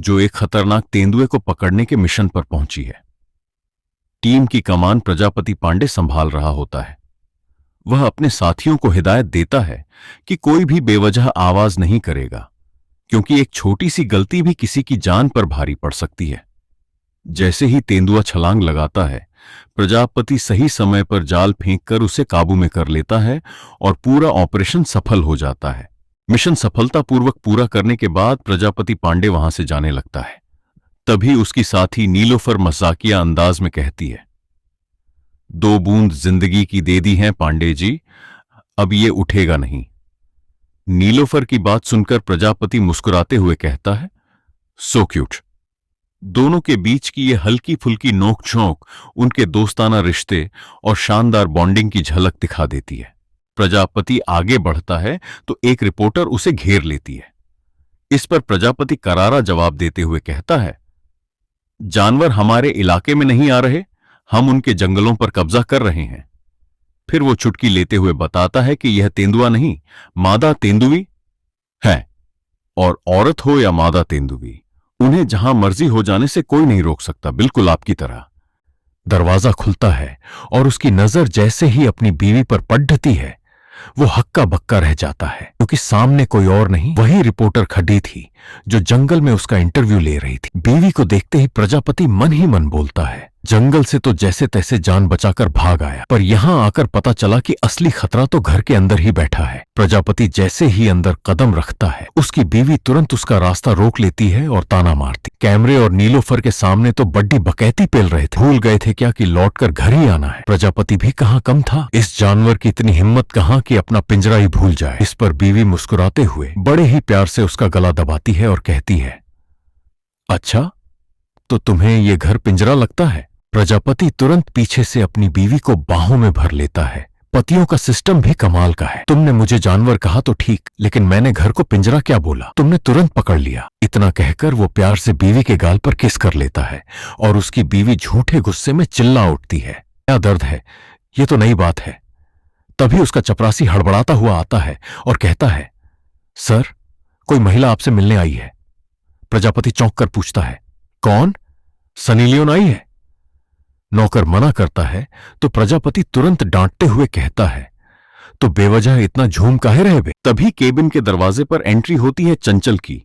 जो एक खतरनाक तेंदुए को पकड़ने के मिशन पर पहुंची है। टीम की कमान प्रजापति पांडे संभाल रहा होता है। वह अपने साथियों को हिदायत देता है कि कोई भी बेवजह आवाज नहीं करेगा, क्योंकि एक छोटी सी गलती भी किसी की जान पर भारी पड़ सकती है। जैसे ही तेंदुआ छलांग लगाता है, प्रजापति सही समय पर जाल फेंककर उसे काबू में कर लेता है और पूरा ऑपरेशन सफल हो जाता है। मिशन सफलतापूर्वक पूरा करने के बाद प्रजापति पांडे वहां से जाने लगता है। तभी उसकी साथी नीलोफर मजाकिया अंदाज में कहती है, 2 बूंद जिंदगी की दे दी हैं पांडे जी, अब ये उठेगा नहीं। नीलोफर की बात सुनकर प्रजापति मुस्कुराते हुए कहता है, सो क्यूट। दोनों के बीच की ये हल्की फुल्की नोक-झोंक उनके दोस्ताना रिश्ते और शानदार बॉन्डिंग की झलक दिखा देती है। प्रजापति आगे बढ़ता है तो एक रिपोर्टर उसे घेर लेती है। इस पर प्रजापति करारा जवाब देते हुए कहता है, जानवर हमारे इलाके में नहीं आ रहे, हम उनके जंगलों पर कब्जा कर रहे हैं। फिर वो चुटकी लेते हुए बताता है कि यह तेंदुआ नहीं, मादा तेंदुई है, और औरत हो या मादा तेंदुई, उन्हें जहां मर्जी हो जाने से कोई नहीं रोक सकता, बिल्कुल आपकी तरह। दरवाजा खुलता है और उसकी नजर जैसे ही अपनी बीवी पर पड़ती है, वो हक्का बक्का रह जाता है, क्योंकि सामने कोई और नहीं, वही रिपोर्टर खड़ी थी जो जंगल में उसका इंटरव्यू ले रही थी। बीवी को देखते ही प्रजापति मन ही मन बोलता है, जंगल से तो जैसे तैसे जान बचाकर भाग आया, पर यहां आकर पता चला कि असली खतरा तो घर के अंदर ही बैठा है। प्रजापति जैसे ही अंदर कदम रखता है, उसकी बीवी तुरंत उसका रास्ता रोक लेती है और ताना मारती। कैमरे और नीलोफर के सामने तो बड्डी बकैती पेल रहे थे, भूल गए थे क्या कि लौटकर घर ही आना है। प्रजापति भी कहां कम था, इस जानवर की इतनी हिम्मत कहां कि अपना पिंजरा ही भूल जाए। इस पर बीवी मुस्कुराते हुए बड़े ही प्यार से उसका गला दबाती है और कहती है, अच्छा तो तुम्हें ये घर पिंजरा लगता है। प्रजापति तुरंत पीछे से अपनी बीवी को बाहों में भर लेता है। पतियों का सिस्टम भी कमाल का है। तुमने मुझे जानवर कहा तो ठीक, लेकिन मैंने घर को पिंजरा क्या बोला, तुमने तुरंत पकड़ लिया। इतना कहकर वो प्यार से बीवी के गाल पर किस कर लेता है और उसकी बीवी झूठे गुस्से में चिल्ला उठती है, क्या दर्द है, ये तो नई बात है। तभी उसका चपरासी हड़बड़ाता हुआ आता है और कहता है, सर कोई महिला आपसे मिलने आई है। प्रजापति चौंक कर पूछता है, कौन? सनी लियोन आई है। नौकर मना करता है तो प्रजापति तुरंत डांटते हुए कहता है, तो बेवजह इतना झूम काहे रहे बे। तभी केबिन के दरवाजे पर एंट्री होती है चंचल की,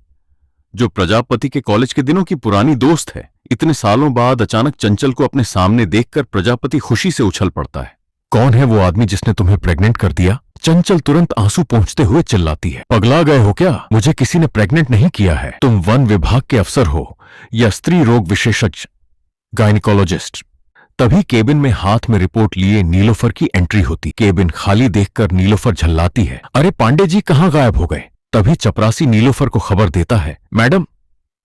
जो प्रजापति के कॉलेज के दिनों की पुरानी दोस्त है। इतने सालों बाद अचानक चंचल को अपने सामने देखकर प्रजापति खुशी से उछल पड़ता है। कौन है वो आदमी जिसने तुम्हें प्रेग्नेंट कर दिया? चंचल तुरंत आंसू पोंछते हुए चिल्लाती है, पगला गए हो क्या? मुझे किसी ने प्रेग्नेंट नहीं किया है। तुम वन विभाग के अफसर हो या स्त्री रोग विशेषज्ञ, गायनिकोलॉजिस्ट। तभी केबिन में हाथ में रिपोर्ट लिए नीलोफर की एंट्री होती। केबिन खाली देखकर नीलोफर झल्लाती है, अरे पांडे जी कहां गायब हो गए? तभी चपरासी नीलोफर को खबर देता है, मैडम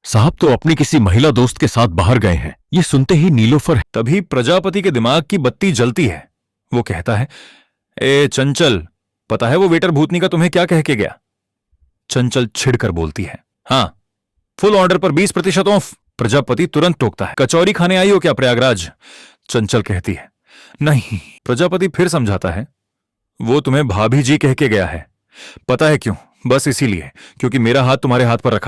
साहब तो अपनी किसी महिला दोस्त के साथ बाहर गए हैं। ये सुनते ही नीलोफर, तभी प्रजापति के दिमाग की बत्ती जलती है। वो कहता है, ए चंचल, पता है वो वेटर भूतनी का तुम्हें क्या कह के गया? चंचल छिड़कर बोलती है, हाँ फुल ऑर्डर पर 20% ऑफ। प्रजापति तुरंत टोकता है, कचौरी खाने आई हो क्या प्रयागराज? चंचल कहती है, नहीं। प्रजापति फिर समझाता है, वो तुम्हें भाभी जी कह के गया है। पता है क्यों? बस इसीलिए क्योंकि मेरा हाथ तुम्हारे हाथ पर रखा